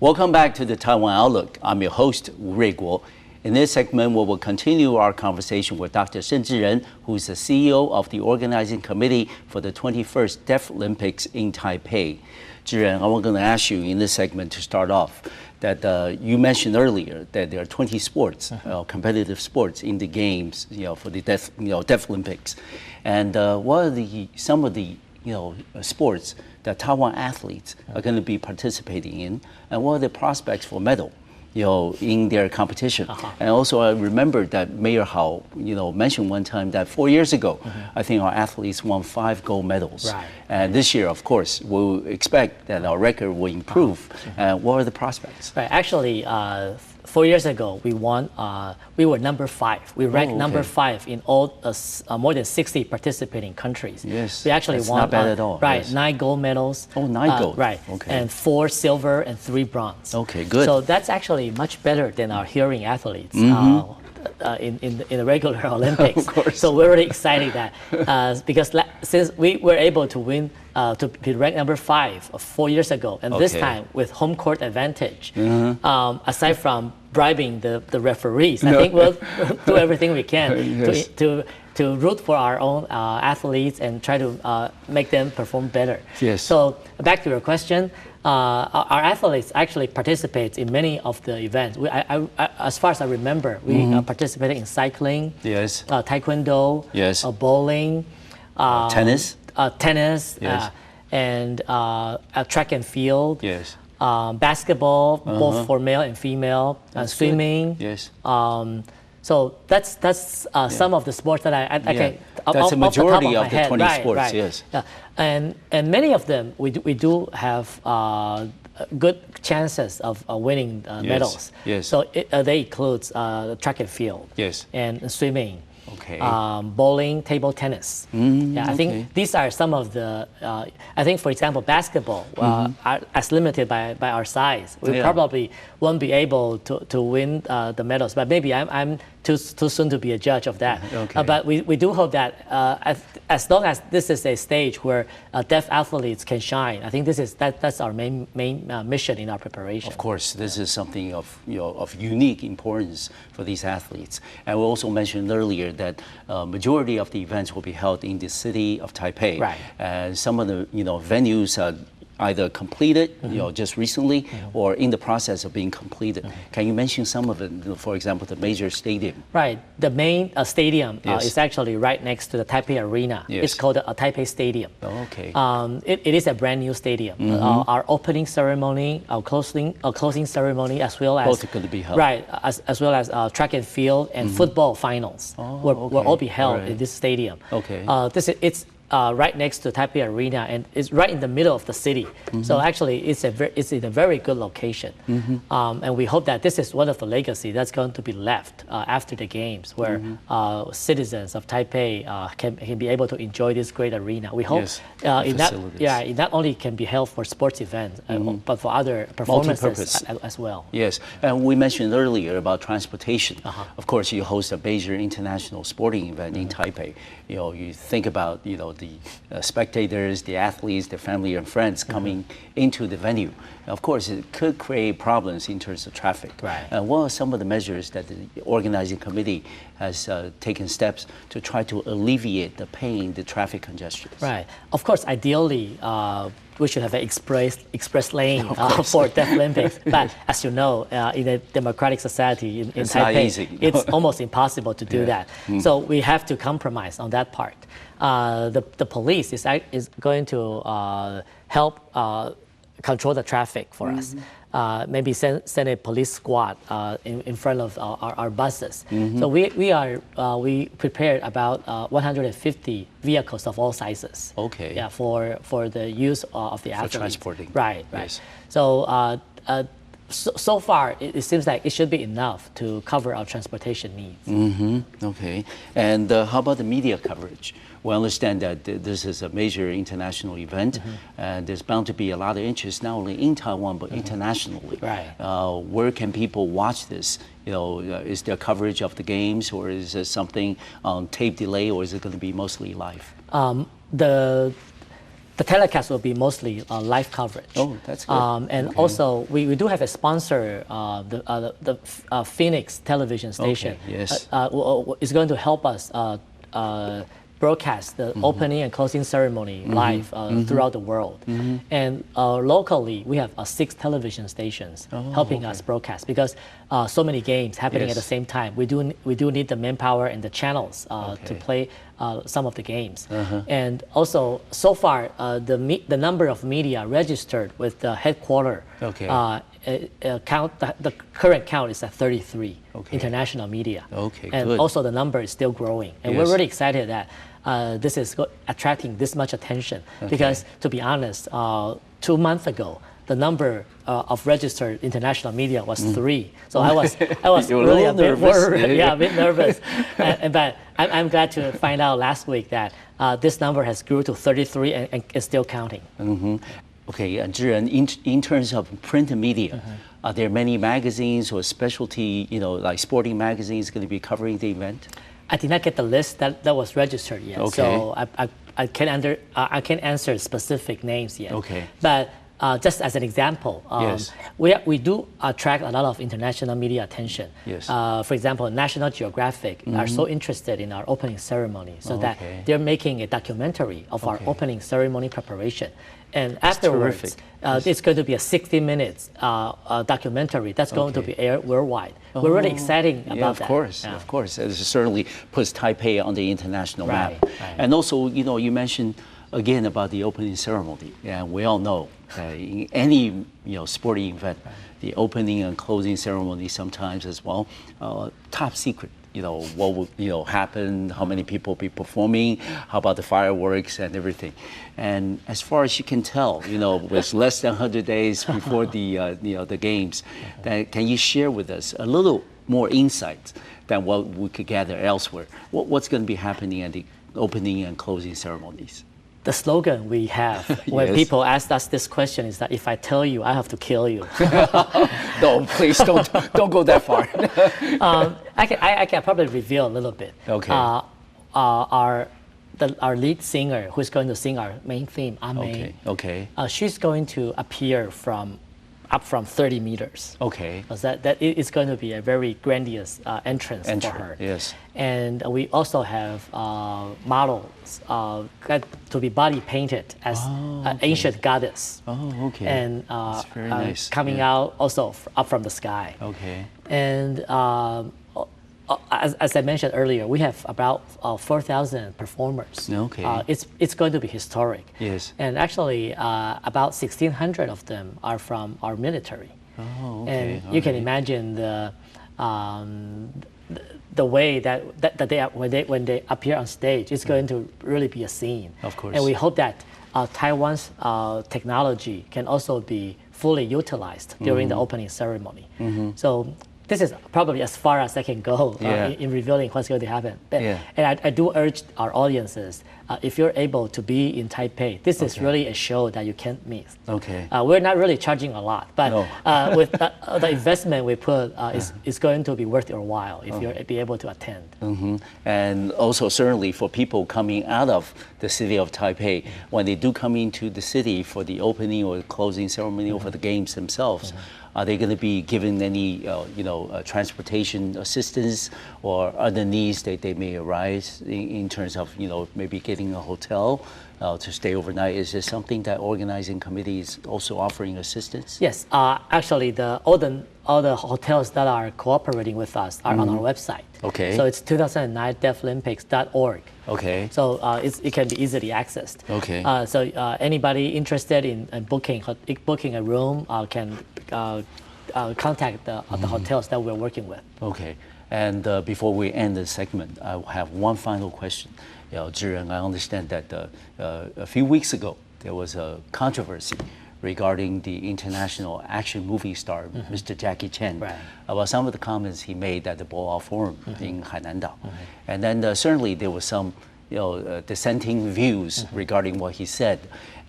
Welcome back to the Taiwan Outlook. I'm your host, Wu Ruiguo. In this segment, we will continue our conversation with Dr. Sheng Deaflympics, who is the CEO of the organizing committee for the 21st Deaflympics in Taipei. Zhiren, I'm going to ask you in this segment to start off that you mentioned earlier that there are 20 sports, competitive sports in the games, for the Deaflympics. And what are some of the sports that Taiwan athletes are going to be participating in, and what are the prospects for medal, in their competition? And also, I remember that Mayor Hao, mentioned one time that 4 years ago, I think our athletes won 5 gold medals. Right. And this year, of course, we'll expect that our record will improve. What are the prospects? Right. Actually, 4 years ago, we won. We were number 5. We ranked number 5 in all more than 60 participating countries. Yes, we actually won. Not bad at all. Right, yes. 9 gold medals. Oh, 9 gold. Right. Okay. And 4 silver and 3 bronze. Okay, good. So that's actually much better than our hearing athletes. In the regular Olympics. Of course. So we're really excited that because since we were able to win to be ranked number 5 4 years ago, and this time with home court advantage, aside from bribing the referees, I think we'll do everything we can to root for our own athletes and try to make them perform better. Yes. So back to your question. Our athletes actually participate in many of the events. As far as I remember, we participated in cycling, yes, taekwondo, yes, bowling, tennis, yes, and track and field, yes, basketball, both for male and female, swimming, good. Yes. So that's some of the sports that I can. That's a majority of the 20 right, sports. Right. Yes. And many of them we do have good chances of winning medals. Yes. So they include track and field. Yes. And swimming. Okay. Bowling, table tennis. I think these are some of the. I think, for example, basketball, as limited by our size, we probably won't be able to win the medals. But maybe I'm too soon to be a judge of that. Okay. But we do hope that as long as this is a stage where deaf athletes can shine, I think that's our main mission in our preparation. Of course, this is something of unique importance for these athletes. And we also mentioned earlier that majority of the events will be held in the city of Taipei. Right. And some of the venues are either completed, just recently, or in the process of being completed. Can you mention some of it? For example, the major stadium. Right. The main stadium is actually right next to the Taipei Arena. Yes. It's called a Taipei Stadium. Oh, okay. It is a brand new stadium. Our opening ceremony, our closing ceremony, as well as both are going to be held. Right, as well as track and field and football finals will all be held in this stadium. Okay. It's right next to Taipei Arena, and it's right in the middle of the city. So actually, it's in a very good location. And we hope that this is one of the legacy that's going to be left after the games, where citizens of Taipei can be able to enjoy this great arena. We hope it not only can be held for sports events, but for other performances as well. Yes, and we mentioned earlier about transportation. Of course, you host a major international sporting event in Taipei. You think about the spectators, the athletes, their family and friends coming into the venue. Of course, it could create problems in terms of traffic. Right. What are some of the measures that the organizing committee has taken steps to try to alleviate the pain, the traffic congestion? Right. Of course, ideally, we should have an express lane for Deaflympics. But as you know, in a democratic society in Taipei, it's almost impossible to do that. So we have to compromise on that part. The police is going to help control the traffic for us. Maybe send a police squad in front of our buses. So we prepared about 150 vehicles of all sizes. Okay. Yeah, for the use of the athletes. For transporting. Right. Yes. So so far, it seems like it should be enough to cover our transportation needs. Okay. And how about the media coverage? We understand that this is a major international event, and there's bound to be a lot of interest not only in Taiwan but internationally. Right. Where can people watch this? Is there coverage of the games, or is it something on tape delay, or is it going to be mostly live? The The telecast will be mostly live coverage. Oh, that's good. And also, we do have a sponsor, the Phoenix television station. Okay, yes. Is going to help us broadcast the opening and closing ceremony live throughout the world. And locally, we have 6 television stations helping us broadcast because so many games happening at the same time. We do need the manpower and the channels to play some of the games. And also, so far, the number of media registered with the headquarters the current count is at 33 international media. And good. also the number is still growing. And we're really excited that this is attracting this much attention because, to be honest, 2 months ago, the number of registered international media was 3. So I was really a bit worried, a bit nervous. But I'm glad to find out last week that this number has grew to 33 and is still counting. Okay, and Zhiren, in terms of print media, are there many magazines or specialty, like sporting magazines going to be covering the event? I did not get the list that was registered yet, so I can't answer specific names yet. But just as an example, we do attract a lot of international media attention. For example, National Geographic are so interested in our opening ceremony, so that they're making a documentary of our opening ceremony preparation. And afterwards, it's going to be a 60 minutes documentary that's going to be aired worldwide. We're really excited about that. Of course. It certainly puts Taipei on the international map. And also, you mentioned again about the opening ceremony. And we all know in any sporting event, the opening and closing ceremony sometimes as well, top secret. What will happen, how many people will be performing, how about the fireworks and everything. And as far as you can tell, with less than 100 days before the games, can you share with us a little more insights than what we could gather elsewhere? What's going to be happening at the opening and closing ceremonies? The slogan we have when people ask us this question is that if I tell you, I have to kill you. No, please don't go that far. I can probably reveal a little bit. Our lead singer, who's going to sing our main theme, Emile, she's going to appear up from 30 meters. Because that is going to be a very grandiose entrance for her. And we also have models to be body painted as an ancient goddess. And very nice. Coming out also up from the sky. And as I mentioned earlier, we have about 4,000 performers. It's going to be historic. And actually, about 1,600 of them are from our military. And you can imagine the way that they are, when they appear on stage, it's going to really be a scene. And we hope that Taiwan's technology can also be fully utilized during the opening ceremony. So this is probably as far as I can go in revealing what's going to happen. And I do urge our audiences, if you're able to be in Taipei, this is really a show that you can't miss. We're not really charging a lot, but with the investment we put, it's going to be worth your while if you're be able to attend. And also certainly for people coming out of the city of Taipei, when they do come into the city for the opening or closing ceremony or for the games themselves, are they going to be given any, transportation assistance or other needs that they may arise in terms of, maybe getting a hotel to stay overnight? Is this something that organizing committee is also offering assistance? Yes, actually, all the hotels that are cooperating with us are on our website. So it's 2009deaflympics.org. So it can be easily accessed. So anybody interested in booking a room can contact the hotels that we're working with. And before we end the segment, I have one final question. Zhiren, I understand that a few weeks ago there was a controversy regarding the international action movie star, Mr. Jackie Chan, about some of the comments he made at the Boao Forum in Hainandao. And then certainly there was some dissenting views regarding what he said.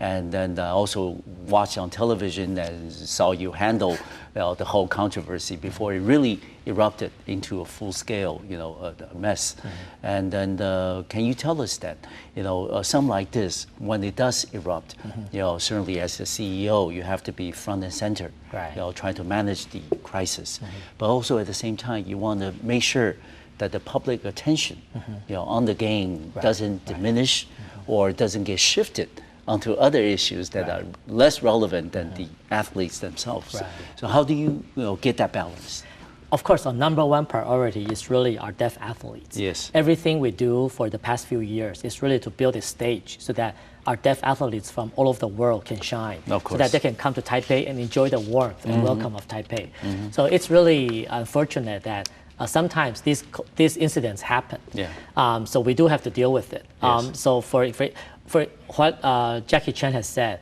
And then also watched on television and saw you handle the whole controversy before it really erupted into a full-scale, a mess. And then can you tell us that, something like this, when it does erupt, certainly as the CEO, you have to be front and center, right. Trying to manage the crisis. But also at the same time, you want to make sure that the public attention, on the game doesn't diminish or doesn't get shifted onto other issues that are less relevant than the athletes themselves. Right. So how do you, get that balance? Of course, our number one priority is really our deaf athletes. Yes. Everything we do for the past few years is really to build a stage so that our deaf athletes from all over the world can shine. Of course. So that they can come to Taipei and enjoy the warmth and welcome of Taipei. So it's really unfortunate that sometimes these incidents happen. Yeah. So we do have to deal with it. Yes. So for what Jackie Chan has said,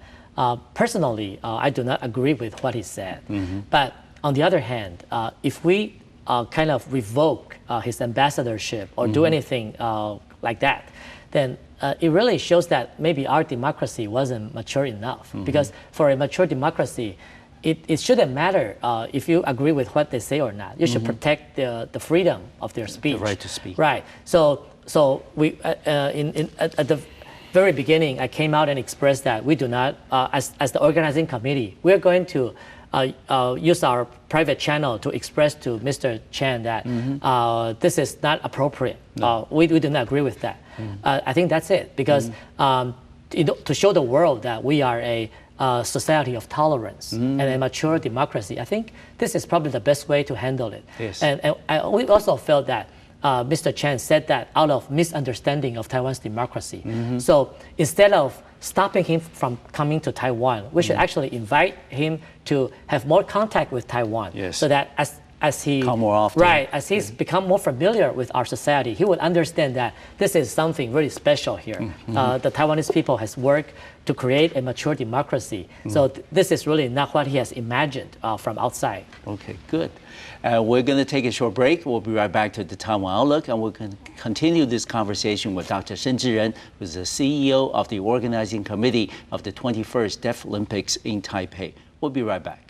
personally, I do not agree with what he said. But on the other hand, if we kind of revoke his ambassadorship or do anything like that, then it really shows that maybe our democracy wasn't mature enough. Because for a mature democracy, it shouldn't matter if you agree with what they say or not. You should protect the freedom of their speech. The right to speak. Right. So we at the very beginning, I came out and expressed that we do not, as the organizing committee, we're going to use our private channel to express to Mr. Chan that this is not appropriate. No. We do not agree with that. I think that's it, because to show the world that we are a society of tolerance and a mature democracy, I think this is probably the best way to handle it. Yes. And we also felt that Mr. Chan said that out of misunderstanding of Taiwan's democracy. So instead of stopping him from coming to Taiwan, we should actually invite him to have more contact with Taiwan. Yes. So that as he come more often. Right, as he's become more familiar with our society, he would understand that this is something really special here. The Taiwanese people has worked to create a mature democracy. So this is really not what he has imagined from outside. Okay, good. We're going to take a short break. We'll be right back to the Taiwan Outlook, and we're going to continue this conversation with Dr. Sheng Deaflympics, who's the CEO of the organizing committee of the 21st Deaflympics in Taipei. We'll be right back.